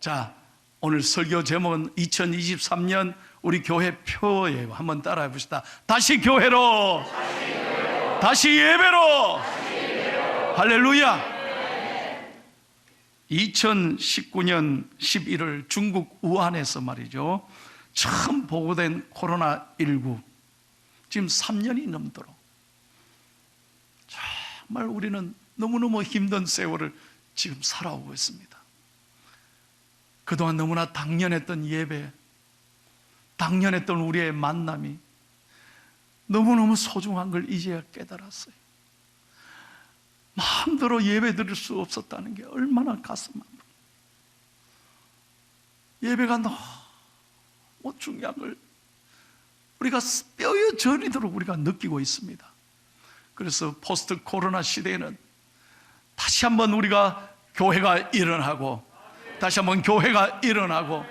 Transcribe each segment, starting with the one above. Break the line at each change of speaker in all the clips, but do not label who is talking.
자, 오늘 설교 제목은 2023년 우리 교회 표예요. 한번 따라해 봅시다. 다시 교회로, 다시 예배로. 할렐루야. 2019년 11월 중국 우한에서 말이죠, 처음 보고된 코로나19, 지금 3년이 넘도록 정말 우리는 너무너무 힘든 세월을 지금 살아오고 있습니다. 그동안 너무나 당연했던 예배, 당연했던 우리의 만남이 너무너무 소중한 걸 이제야 깨달았어요. 마음대로 예배 드릴 수 없었다는 게 얼마나 가슴 아프고, 예배가 너무 중요한 걸 우리가 뼈에 저리도록 우리가 느끼고 있습니다. 그래서 포스트 코로나 시대에는 다시 한번 우리가 교회가 일어나고, 다시 한번 교회가 일어나고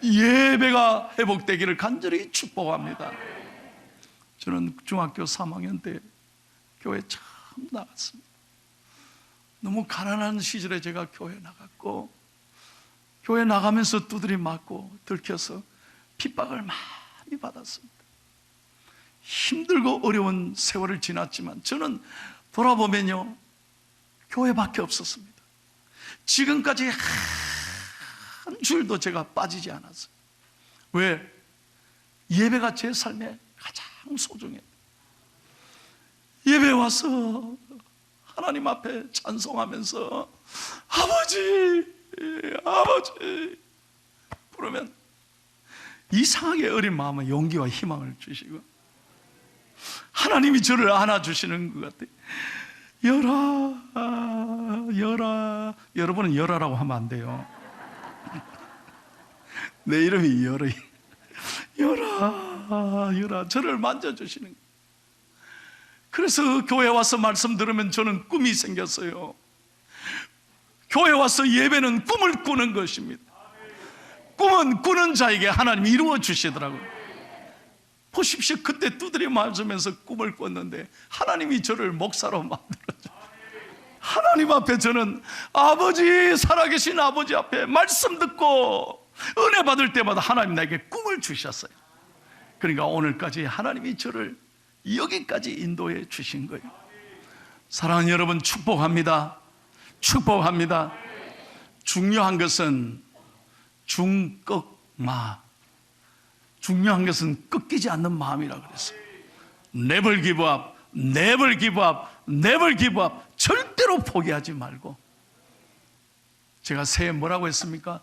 예배가 회복되기를 간절히 축복합니다. 저는 중학교 3학년 때 교회 처음 나갔습니다. 너무 가난한 시절에 제가 교회 나갔고, 교회 나가면서 두드려 맞고 들켜서 핍박을 많이 받았습니다. 힘들고 어려운 세월을 지났지만 저는 돌아보면요, 교회밖에 없었습니다. 지금까지 한 줄도 제가 빠지지 않았어요. 왜? 예배가 제 삶에 가장 소중해요. 예배 와서 하나님 앞에 찬송하면서 아버지, 아버지 부르면 이상하게 어린 마음에 용기와 희망을 주시고, 하나님이 저를 안아주시는 것 같아요. 열아, 열아. 여러분은 열아라고 하면 안 돼요. 내 이름이 열아. 열아, 열아. 저를 만져주시는 거예요. 그래서 교회 와서 말씀 들으면 저는 꿈이 생겼어요. 교회 와서 예배는 꿈을 꾸는 것입니다. 꿈은 꾸는 자에게 하나님이 이루어 주시더라고요. 보십시오. 그때 두드려 맞으면서 꿈을 꿨는데 하나님이 저를 목사로 만들어줘요. 하나님 앞에 저는 아버지, 살아계신 아버지 앞에 말씀 듣고 은혜 받을 때마다 하나님 나에게 꿈을 주셨어요. 그러니까 오늘까지 하나님이 저를 여기까지 인도해 주신 거예요. 사랑하는 여러분, 축복합니다. 축복합니다. 중요한 것은 중꺾마, 중요한 것은 꺾이지 않는 마음이라고 그랬어요. Never give up, never give up, never give up. 절대로 포기하지 말고. 제가 새해 뭐라고 했습니까?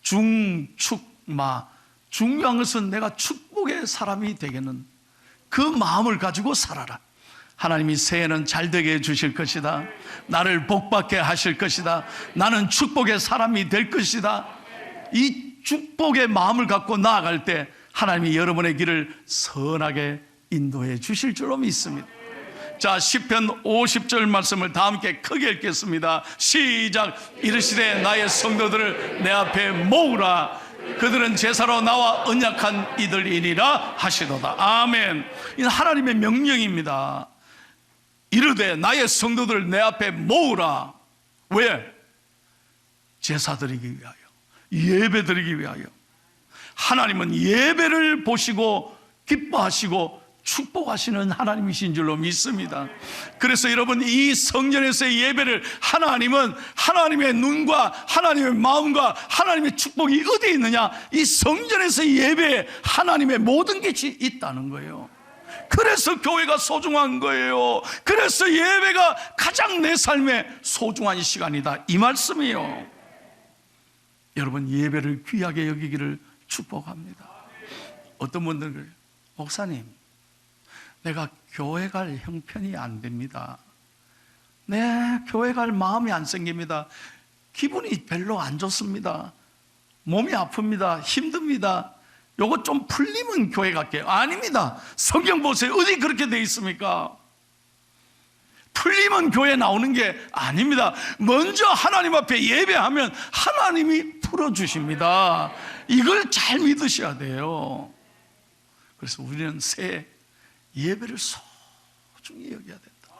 중축마. 중요한 것은 내가 축복의 사람이 되겠는 그 마음을 가지고 살아라. 하나님이 새해는 잘 되게 해주실 것이다. 나를 복받게 하실 것이다. 나는 축복의 사람이 될 것이다. 이 축복의 마음을 갖고 나아갈 때 하나님이 여러분의 길을 선하게 인도해 주실 줄로 믿습니다. 자, 시편 50절 말씀을 다 함께 크게 읽겠습니다. 시작. 이르시되 나의 성도들을 내 앞에 모으라. 그들은 제사로 나와 언약한 이들이니라 하시도다. 아멘. 이는 하나님의 명령입니다. 이르되 나의 성도들을 내 앞에 모으라. 왜? 제사 드리기 위하여, 예배 드리기 위하여. 하나님은 예배를 보시고 기뻐하시고 축복하시는 하나님이신 줄로 믿습니다. 그래서 여러분, 이 성전에서의 예배를 하나님은 하나님의 눈과 하나님의 마음과 하나님의 축복이 어디에 있느냐? 이 성전에서의 예배에 하나님의 모든 것이 있다는 거예요. 그래서 교회가 소중한 거예요. 그래서 예배가 가장 내 삶에 소중한 시간이다, 이 말씀이에요. 여러분, 예배를 귀하게 여기기를 축복합니다. 어떤 분들은 그래요. 목사님, 내가 교회 갈 형편이 안 됩니다. 교회 갈 마음이 안 생깁니다. 기분이 별로 안 좋습니다. 몸이 아픕니다. 힘듭니다. 요거 좀 풀리면 교회 갈게요. 아닙니다. 성경 보세요. 어디 그렇게 돼 있습니까? 풀리면 교회 나오는 게 아닙니다. 먼저 하나님 앞에 예배하면 하나님이 풀어주십니다. 이걸 잘 믿으셔야 돼요. 그래서 우리는 새해 예배를 소중히 여겨야 된다.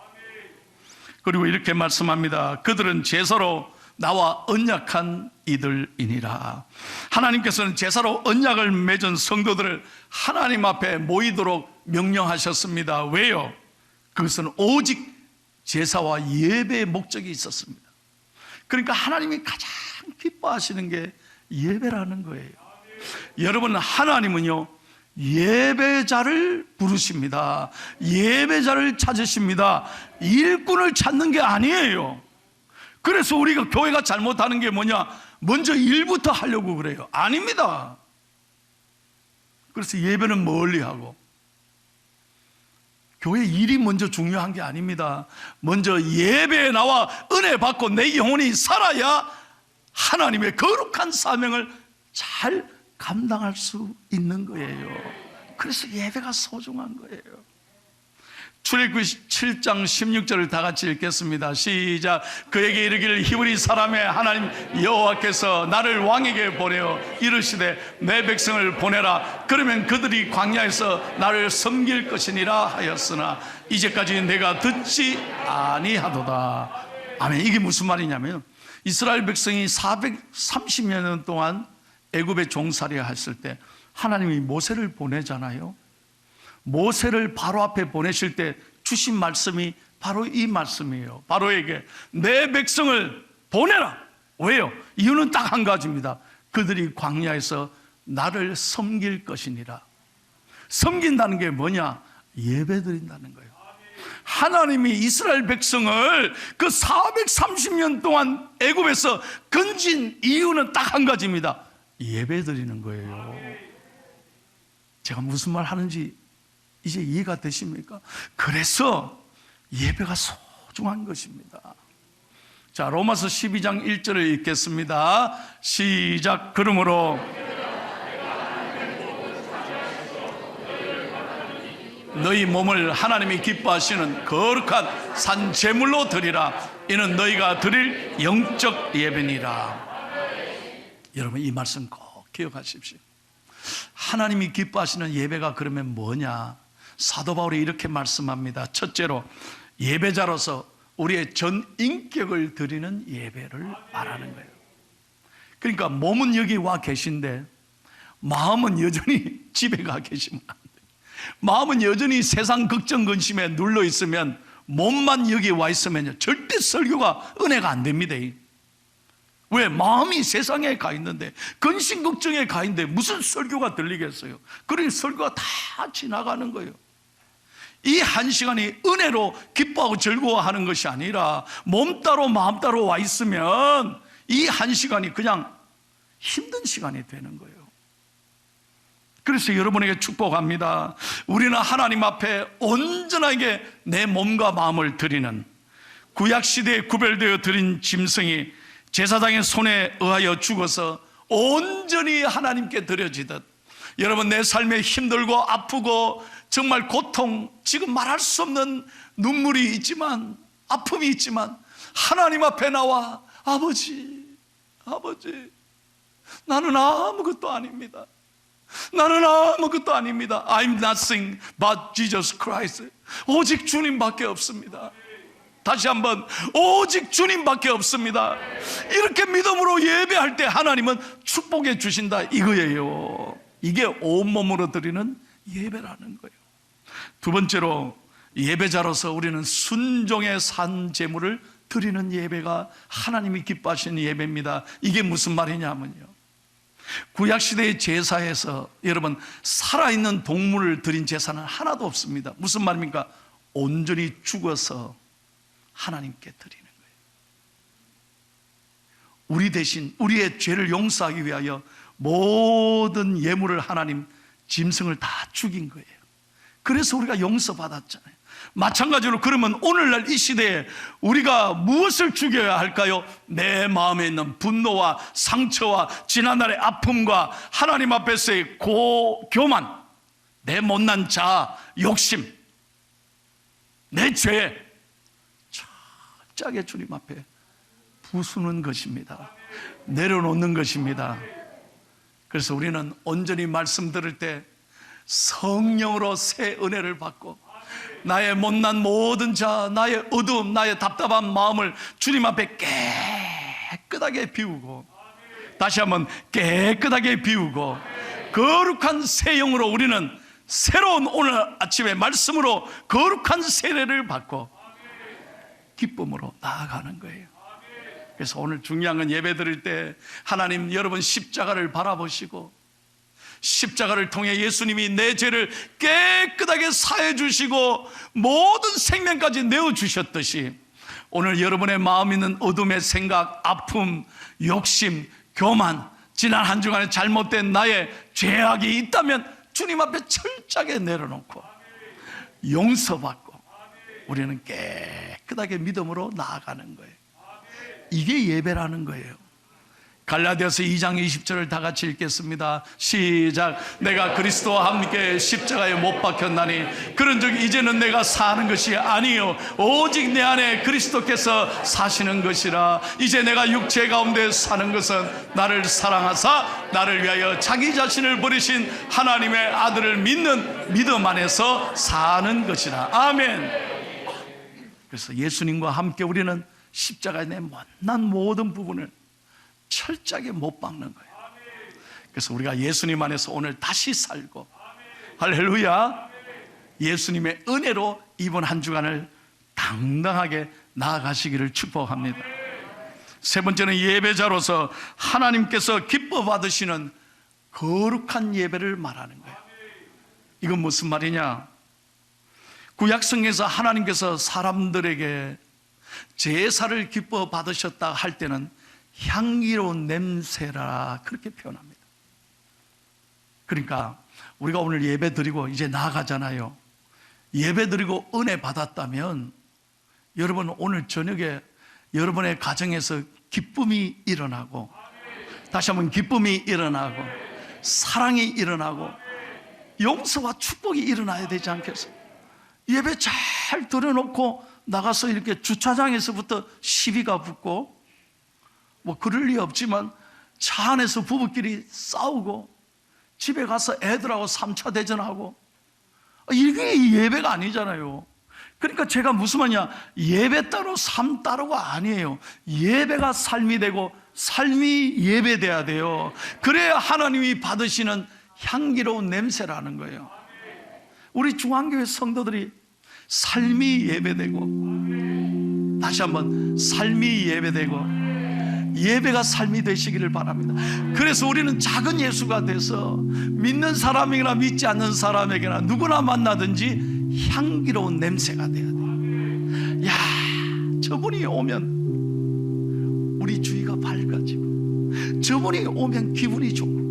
그리고 이렇게 말씀합니다. 그들은 제사로 나와 언약한 이들이니라. 하나님께서는 제사로 언약을 맺은 성도들을 하나님 앞에 모이도록 명령하셨습니다. 왜요? 그것은 오직 제사와 예배의 목적이 있었습니다. 그러니까 하나님이 가장 기뻐하시는 게 예배라는 거예요. 여러분, 하나님은요 예배자를 부르십니다. 예배자를 찾으십니다. 일꾼을 찾는 게 아니에요. 그래서 우리가 교회가 잘못하는 게 뭐냐? 먼저 일부터 하려고 그래요. 아닙니다. 그래서 예배는 멀리 하고, 교회 일이 먼저 중요한 게 아닙니다. 먼저 예배에 나와 은혜 받고 내 영혼이 살아야 하나님의 거룩한 사명을 잘 감당할 수 있는 거예요. 그래서 예배가 소중한 거예요. 출애굽기 7장 16절을 다 같이 읽겠습니다. 시작. 그에게 이르기를 히브리 사람의 하나님 여호와께서 나를 왕에게 보내어 이르시되 내 백성을 보내라. 그러면 그들이 광야에서 나를 섬길 것이니라 하였으나 이제까지 내가 듣지 아니하도다. 아멘. 이게 무슨 말이냐면 이스라엘 백성이 430여 년 동안 애굽에 종살이 했을 때 하나님이 모세를 보내잖아요. 모세를 바로 앞에 보내실 때 주신 말씀이 바로 이 말씀이에요. 바로에게 내 백성을 보내라. 왜요? 이유는 딱 한 가지입니다. 그들이 광야에서 나를 섬길 것이니라. 섬긴다는 게 뭐냐? 예배드린다는 거예요. 하나님이 이스라엘 백성을 그 430년 동안 애굽에서 건진 이유는 딱 한 가지입니다. 예배드리는 거예요. 제가 무슨 말 하는지 이제 이해가 되십니까? 그래서 예배가 소중한 것입니다. 자, 로마서 12장 1절을 읽겠습니다. 시작. 그러므로 너희 몸을 하나님이 기뻐하시는 거룩한 산 제물로 드리라. 이는 너희가 드릴 영적 예배니라. 여러분, 이 말씀 꼭 기억하십시오. 하나님이 기뻐하시는 예배가 그러면 뭐냐? 사도 바울이 이렇게 말씀합니다. 첫째로 예배자로서 우리의 전 인격을 드리는 예배를 말하는 거예요. 그러니까 몸은 여기 와 계신데 마음은 여전히 집에 가 계시면 안 돼요. 마음은 여전히 세상 걱정 근심에 눌러 있으면, 몸만 여기 와 있으면요 절대 설교가 은혜가 안 됩니다. 왜? 마음이 세상에 가 있는데, 근심 걱정에 가 있는데 무슨 설교가 들리겠어요? 그러니 설교가 다 지나가는 거예요. 이 한 시간이 은혜로 기뻐하고 즐거워하는 것이 아니라 몸 따로 마음 따로 와 있으면 이 한 시간이 그냥 힘든 시간이 되는 거예요. 그래서 여러분에게 축복합니다. 우리는 하나님 앞에 온전하게 내 몸과 마음을 드리는, 구약시대에 구별되어 드린 짐승이 제사장의 손에 의하여 죽어서 온전히 하나님께 드려지듯, 여러분 내 삶에 힘들고 아프고 정말 고통, 지금 말할 수 없는 눈물이 있지만, 아픔이 있지만 하나님 앞에 나와 아버지, 아버지, 나는 아무것도 아닙니다. 나는 아무것도 아닙니다. I'm nothing but Jesus Christ. 오직 주님밖에 없습니다. 다시 한번, 오직 주님밖에 없습니다. 이렇게 믿음으로 예배할 때 하나님은 축복해 주신다 이거예요. 이게 온몸으로 드리는 예배라는 거예요. 두 번째로 예배자로서 우리는 순종의 산 제물을 드리는 예배가 하나님이 기뻐하시는 예배입니다. 이게 무슨 말이냐면요, 구약시대의 제사에서 여러분 살아있는 동물을 드린 제사는 하나도 없습니다. 무슨 말입니까? 온전히 죽어서 하나님께 드리는 거예요. 우리 대신 우리의 죄를 용서하기 위하여 모든 예물을 하나님, 짐승을 다 죽인 거예요. 그래서 우리가 용서받았잖아요. 마찬가지로 그러면 오늘날 이 시대에 우리가 무엇을 죽여야 할까요? 내 마음에 있는 분노와 상처와 지난날의 아픔과 하나님 앞에서의 교만, 내 못난 자아, 욕심, 내 죄 철저하게 주님 앞에 부수는 것입니다. 내려놓는 것입니다. 그래서 우리는 온전히 말씀 들을 때 성령으로 새 은혜를 받고, 나의 못난 모든 자, 나의 어두움, 나의 답답한 마음을 주님 앞에 깨끗하게 비우고, 다시 한번 깨끗하게 비우고, 거룩한 새 영으로 우리는 새로운 오늘 아침의 말씀으로 거룩한 세례를 받고 기쁨으로 나아가는 거예요. 그래서 오늘 중요한 건 예배 드릴 때 하나님, 여러분 십자가를 바라보시고 십자가를 통해 예수님이 내 죄를 깨끗하게 사해 주시고 모든 생명까지 내어주셨듯이, 오늘 여러분의 마음에 있는 어둠의 생각, 아픔, 욕심, 교만, 지난 한 주간의 잘못된 나의 죄악이 있다면 주님 앞에 철저하게 내려놓고 용서받고 우리는 깨끗하게 믿음으로 나아가는 거예요. 이게 예배라는 거예요. 갈라디아서 2장 20절을 다 같이 읽겠습니다. 시작. 내가 그리스도와 함께 십자가에 못 박혔나니 그런즉 이제는 내가 사는 것이 아니요 오직 내 안에 그리스도께서 사시는 것이라. 이제 내가 육체 가운데 사는 것은 나를 사랑하사 나를 위하여 자기 자신을 버리신 하나님의 아들을 믿는 믿음 안에서 사는 것이라. 아멘. 그래서 예수님과 함께 우리는 십자가의 내 못난 모든 부분을 철저하게 못 박는 거예요. 그래서 우리가 예수님 안에서 오늘 다시 살고, 할렐루야, 예수님의 은혜로 이번 한 주간을 당당하게 나아가시기를 축복합니다. 세 번째는 예배자로서 하나님께서 기뻐 받으시는 거룩한 예배를 말하는 거예요. 이건 무슨 말이냐? 구약성경에서 하나님께서 사람들에게 제사를 기뻐 받으셨다 할 때는 향기로운 냄새라 그렇게 표현합니다. 그러니까 우리가 오늘 예배 드리고 이제 나아가잖아요. 예배 드리고 은혜 받았다면 여러분 오늘 저녁에 여러분의 가정에서 기쁨이 일어나고, 다시 한번 기쁨이 일어나고, 사랑이 일어나고, 용서와 축복이 일어나야 되지 않겠어요? 예배 잘 드려놓고 나가서 이렇게 주차장에서부터 시비가 붙고, 뭐 그럴 리 없지만 차 안에서 부부끼리 싸우고 집에 가서 애들하고 3차 대전하고, 이게 예배가 아니잖아요. 그러니까 제가 무슨 말이냐, 예배 따로 삶 따로가 아니에요. 예배가 삶이 되고 삶이 예배돼야 돼요. 그래야 하나님이 받으시는 향기로운 냄새라는 거예요. 우리 중앙교회 성도들이 삶이 예배되고, 다시 한번 삶이 예배되고 예배가 삶이 되시기를 바랍니다. 그래서 우리는 작은 예수가 돼서 믿는 사람이나 믿지 않는 사람에게나 누구나 만나든지 향기로운 냄새가 돼야 돼요. 야, 저분이 오면 우리 주위가 밝아지고, 저분이 오면 기분이 좋고.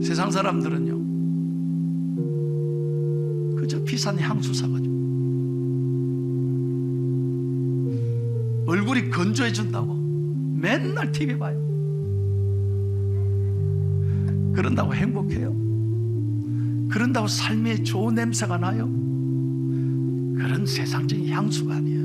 세상 사람들은요 그저 비싼 향수 사가지고 얼굴이 건조해진다고 맨날 TV 봐요. 그런다고 행복해요? 그런다고 삶에 좋은 냄새가 나요? 그런 세상적인 향수가 아니에요.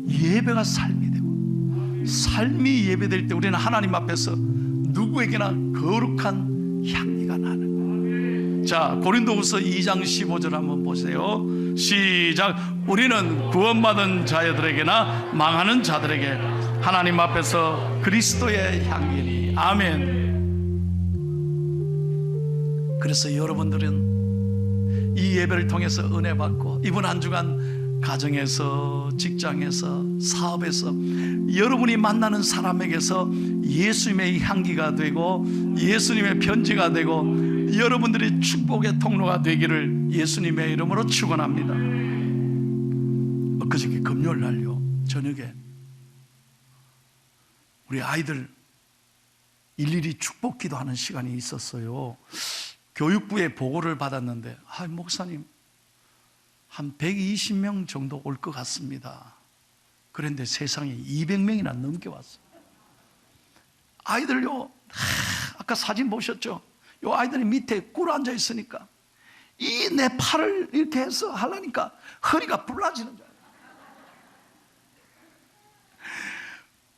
예배가 삶이 되고, 삶이 예배될 때 우리는 하나님 앞에서 누구에게나 거룩한 향기가 나는 거예요. 자, 고린도후서 2장 15절 한번 보세요. 시작. 우리는 구원받은 자들에게나 망하는 자들에게 하나님 앞에서 그리스도의 향기니. 아멘. 그래서 여러분들은 이 예배를 통해서 은혜 받고, 이번 한 주간 가정에서, 직장에서, 사업에서 여러분이 만나는 사람에게서 예수님의 향기가 되고 예수님의 편지가 되고 여러분들이 축복의 통로가 되기를 예수님의 이름으로 축원합니다. 엊그저께 금요일 날요 저녁에 우리 아이들 일일이 축복 기도하는 시간이 있었어요. 교육부에 보고를 받았는데, 목사님 한 120명 정도 올 것 같습니다. 그런데 세상에 200명이나 넘게 왔어요. 아이들요, 아까 사진 보셨죠? 요 아이들이 밑에 꿇어 앉아 있으니까 이 내 팔을 이렇게 해서 하려니까 허리가 불라지는 줄 알아요.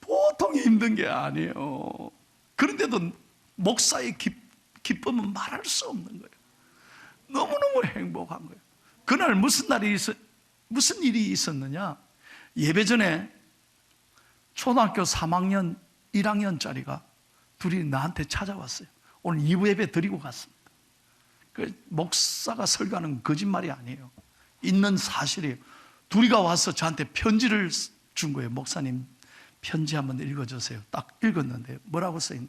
보통 힘든 게 아니에요. 그런데도 목사의 기쁨은 말할 수 없는 거예요. 너무너무 행복한 거예요. 그날 무슨 일이 있었느냐? 예배 전에 초등학교 3학년 1학년짜리가 둘이 나한테 찾아왔어요. 오늘 2부 예배 드리고 갔습니다. 그 목사가 설교하는 거짓말이 아니에요. 있는 사실이에요. 둘이가 와서 저한테 편지를 준 거예요. 목사님, 편지 한번 읽어주세요. 딱 읽었는데 뭐라고 써있냐?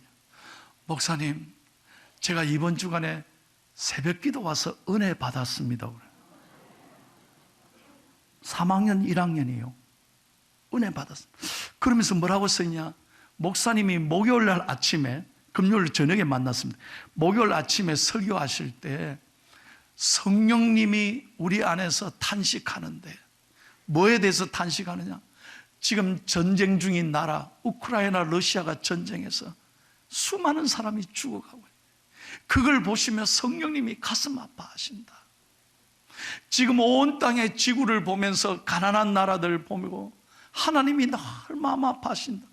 목사님, 제가 이번 주간에 새벽기도 와서 은혜 받았습니다. 3학년 1학년이에요. 은혜 받았습니다. 그러면서 뭐라고 써있냐? 목사님이 목요일 날 아침에, 금요일 저녁에 만났습니다. 목요일 아침에 설교하실 때 성령님이 우리 안에서 탄식하는데, 뭐에 대해서 탄식하느냐? 지금 전쟁 중인 나라 우크라이나 러시아가 전쟁해서 수많은 사람이 죽어가고 있어요. 그걸 보시며 성령님이 가슴 아파하신다. 지금 온 땅의 지구를 보면서 가난한 나라들 보고 하나님이 늘 마음 아파하신다.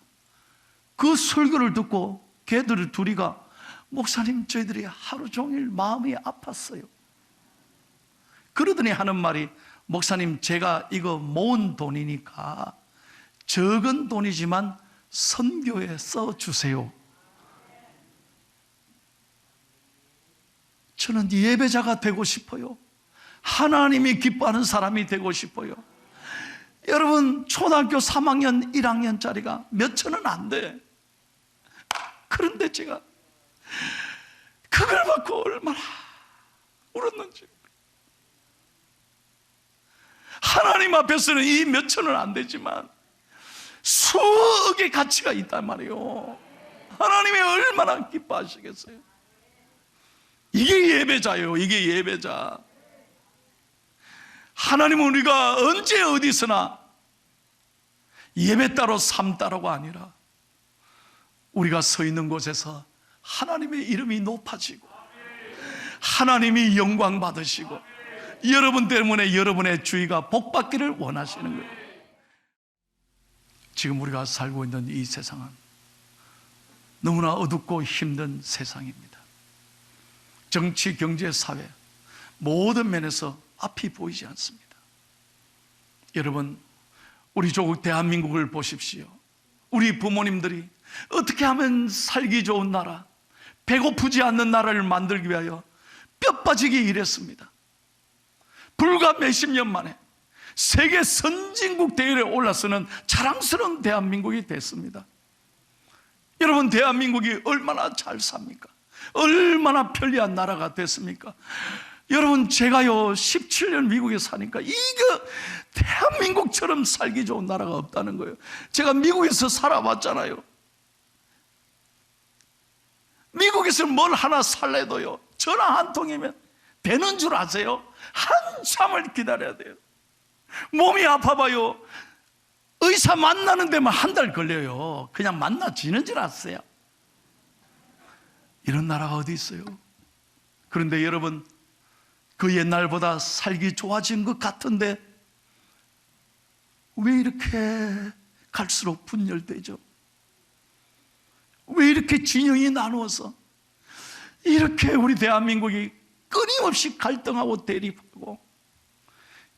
그 설교를 듣고 걔들 둘이가 목사님, 저희들이 하루 종일 마음이 아팠어요. 그러더니 하는 말이, 목사님, 제가 이거 모은 돈이니까 적은 돈이지만 선교에 써주세요. 저는 예배자가 되고 싶어요. 하나님이 기뻐하는 사람이 되고 싶어요. 여러분, 초등학교 3학년 1학년짜리가 몇 천은 안 돼. 그런데 제가 그걸 받고 얼마나 울었는지. 하나님 앞에서는 이 몇 천은 안 되지만 수억의 가치가 있단 말이에요. 하나님이 얼마나 기뻐하시겠어요. 이게 예배자예요. 이게 예배자. 하나님은 우리가 언제 어디서나 예배 따로 삶 따로가 아니라 우리가 서 있는 곳에서 하나님의 이름이 높아지고 하나님이 영광 받으시고 여러분 때문에 여러분의 주위가 복받기를 원하시는 거예요. 지금 우리가 살고 있는 이 세상은 너무나 어둡고 힘든 세상입니다. 정치, 경제, 사회 모든 면에서 앞이 보이지 않습니다. 여러분, 우리 조국 대한민국을 보십시오. 우리 부모님들이 어떻게 하면 살기 좋은 나라, 배고프지 않는 나라를 만들기 위하여 뼈 빠지게 일했습니다. 불과 몇십 년 만에 세계 선진국 대열에 올라서는 자랑스러운 대한민국이 됐습니다. 여러분, 대한민국이 얼마나 잘 삽니까? 얼마나 편리한 나라가 됐습니까? 여러분, 제가요 17년 미국에 사니까 이거 대한민국처럼 살기 좋은 나라가 없다는 거예요. 제가 미국에서 살아봤잖아요. 미국에서 뭘 하나 살래도요 전화 한 통이면 되는 줄 아세요? 한참을 기다려야 돼요. 몸이 아파봐요, 의사 만나는 데만 한 달 걸려요. 그냥 만나지는 줄 아세요? 이런 나라가 어디 있어요? 그런데 여러분, 그 옛날보다 살기 좋아진 것 같은데 왜 이렇게 갈수록 분열되죠? 왜 이렇게 진영이 나누어서 이렇게 우리 대한민국이 끊임없이 갈등하고 대립하고,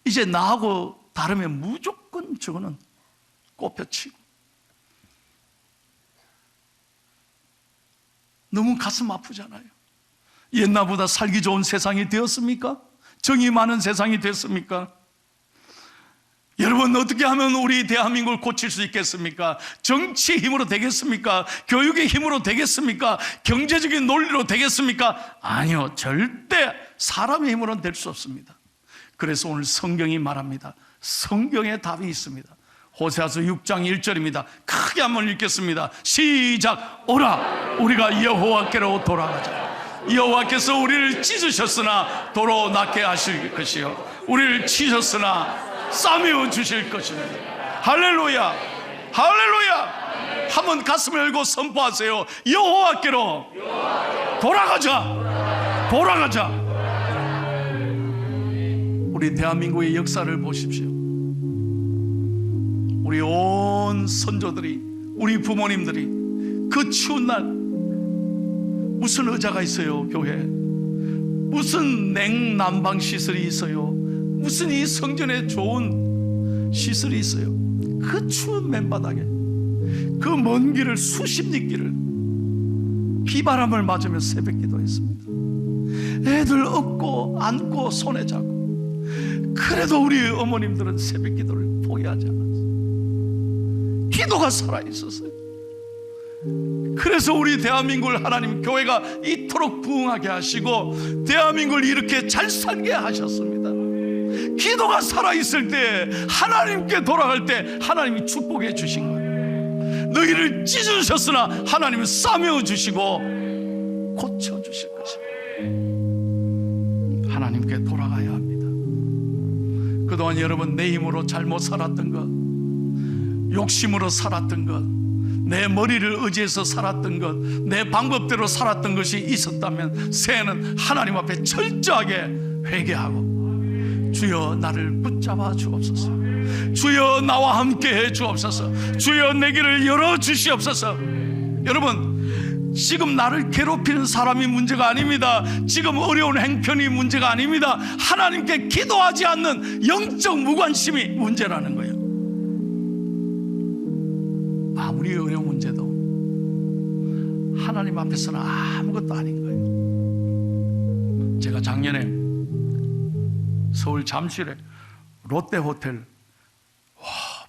이제 나하고 다르면 무조건 저거는 꼽혀치고, 너무 가슴 아프잖아요. 옛날보다 살기 좋은 세상이 되었습니까? 정이 많은 세상이 됐습니까? 여러분, 어떻게 하면 우리 대한민국을 고칠 수 있겠습니까? 정치의 힘으로 되겠습니까? 교육의 힘으로 되겠습니까? 경제적인 논리로 되겠습니까? 아니요, 절대 사람의 힘으로는 될 수 없습니다. 그래서 오늘 성경이 말합니다. 성경에 답이 있습니다. 호세아서 6장 1절입니다. 크게 한번 읽겠습니다. 시작. 오라, 우리가 여호와께로 돌아가자. 여호와께서 우리를 찢으셨으나 도로 낫게 하실 것이요, 우리를 치셨으나 싸매어 주실 것입니다. 할렐루야, 할렐루야. 한번 가슴을 열고 선포하세요. 여호와께로 돌아가자, 돌아가자. 우리 대한민국의 역사를 보십시오. 우리 온 선조들이, 우리 부모님들이 그 추운 날 무슨 의자가 있어요? 교회 무슨 냉난방 시설이 있어요? 무슨 이 성전에 좋은 시설이 있어요? 그 추운 맨바닥에 그 먼 길을 수십 리 길을 비바람을 맞으며 새벽 기도했습니다. 애들 업고 안고 손에 잡고. 그래도 우리 어머님들은 새벽 기도를 포기하지 않았어요. 기도가 살아있었어요. 그래서 우리 대한민국을 하나님 교회가 이토록 부흥하게 하시고 대한민국을 이렇게 잘 살게 하셨습니다. 기도가 살아있을 때, 하나님께 돌아갈 때 하나님이 축복해 주신 거예요. 너희를 찢으셨으나 하나님은 싸매어 주시고 고쳐 주실 것입니다. 하나님께 돌아가야 합니다. 그동안 여러분 내 힘으로 잘못 살았던 것, 욕심으로 살았던 것, 내 머리를 의지해서 살았던 것, 내 방법대로 살았던 것이 있었다면 새해는 하나님 앞에 철저하게 회개하고, 주여 나를 붙잡아 주옵소서, 주여 나와 함께 해 주옵소서, 주여 내 길을 열어 주시옵소서. 여러분, 지금 나를 괴롭히는 사람이 문제가 아닙니다. 지금 어려운 행편이 문제가 아닙니다. 하나님께 기도하지 않는 영적 무관심이 문제라는 거예요. 아무리 어려운 문제도 하나님 앞에서는 아무것도 아닌 거예요. 제가 작년에 서울 잠실에 롯데호텔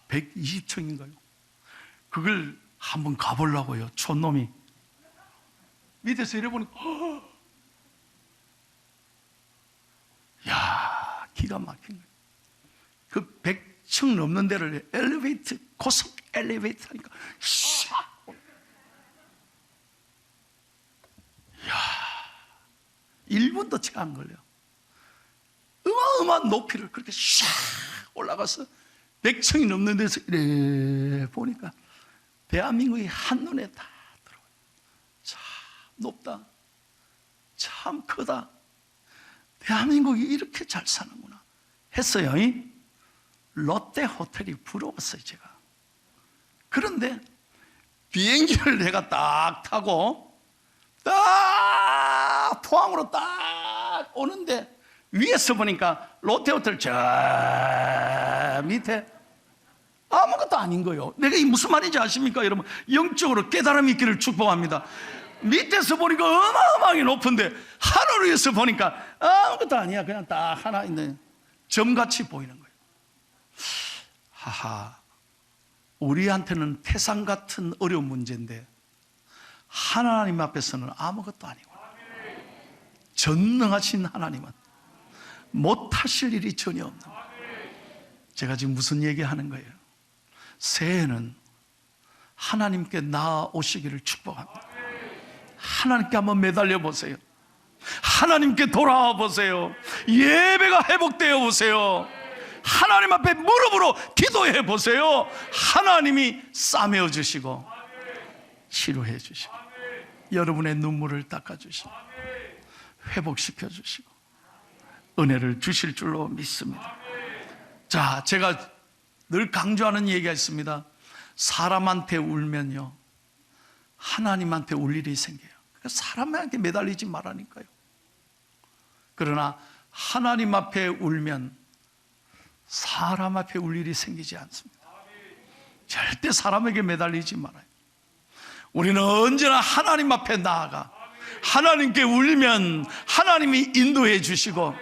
120층인가요? 그걸 한번 가보려고요. 촌놈이 밑에서 이래 보니까 야, 기가 막힌 거예요. 그 100층 넘는 데를 엘리베이터, 고속 엘리베이터 하니까 샥, 야, 1분도 채 안 걸려. 어마어마한 높이를 그렇게 샥 올라가서 100층이 넘는 데서 이래 보니까 대한민국이 한눈에 다 들어와요. 참 높다, 참 크다, 대한민국이 이렇게 잘 사는구나 했어요. 롯데호텔이 부러웠어요 제가. 그런데 비행기를 내가 딱 타고 딱 포항으로 딱 오는데 위에서 보니까 롯데호텔 저 밑에 아무것도 아닌 거예요. 내가 이 무슨 말인지 아십니까 여러분? 영적으로 깨달음이 있기를 축복합니다. 밑에서 보니까 어마어마하게 높은데 하늘 위에서 보니까 아무것도 아니야. 그냥 딱 하나 있는 점같이 보이는 거예요. 하하, 우리한테는 태산 같은 어려운 문제인데 하나님 앞에서는 아무것도 아니고, 전능하신 하나님은 못하실 일이 전혀 없는 거예요. 제가 지금 무슨 얘기하는 거예요? 새해는 하나님께 나아오시기를 축복합니다. 하나님께 한번 매달려 보세요. 하나님께 돌아와 보세요. 예배가 회복되어 보세요. 하나님 앞에 무릎으로 기도해 보세요. 하나님이 싸매어 주시고 치료해 주시고 여러분의 눈물을 닦아 주시고 회복시켜 주시고 은혜를 주실 줄로 믿습니다. 자, 제가 늘 강조하는 얘기가 있습니다. 사람한테 울면요 하나님한테 울 일이 생겨요. 그러니까 사람한테 매달리지 말라니까요. 그러나 하나님 앞에 울면 사람 앞에 울 일이 생기지 않습니다. 절대 사람에게 매달리지 말아요. 우리는 언제나 하나님 앞에 나아가 하나님께 울면 하나님이 인도해 주시고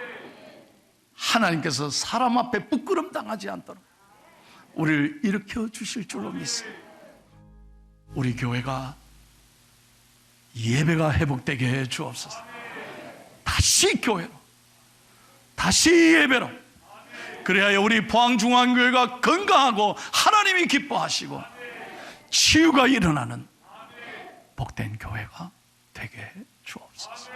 하나님께서 사람 앞에 부끄럼 당하지 않도록 우리를 일으켜 주실 줄로 믿습니다. 우리 교회가 예배가 회복되게 해 주옵소서. 다시 교회로, 다시 예배로, 그래야 우리 포항중앙교회가 건강하고 하나님이 기뻐하시고 치유가 일어나는 복된 교회가 되게 해 주옵소서.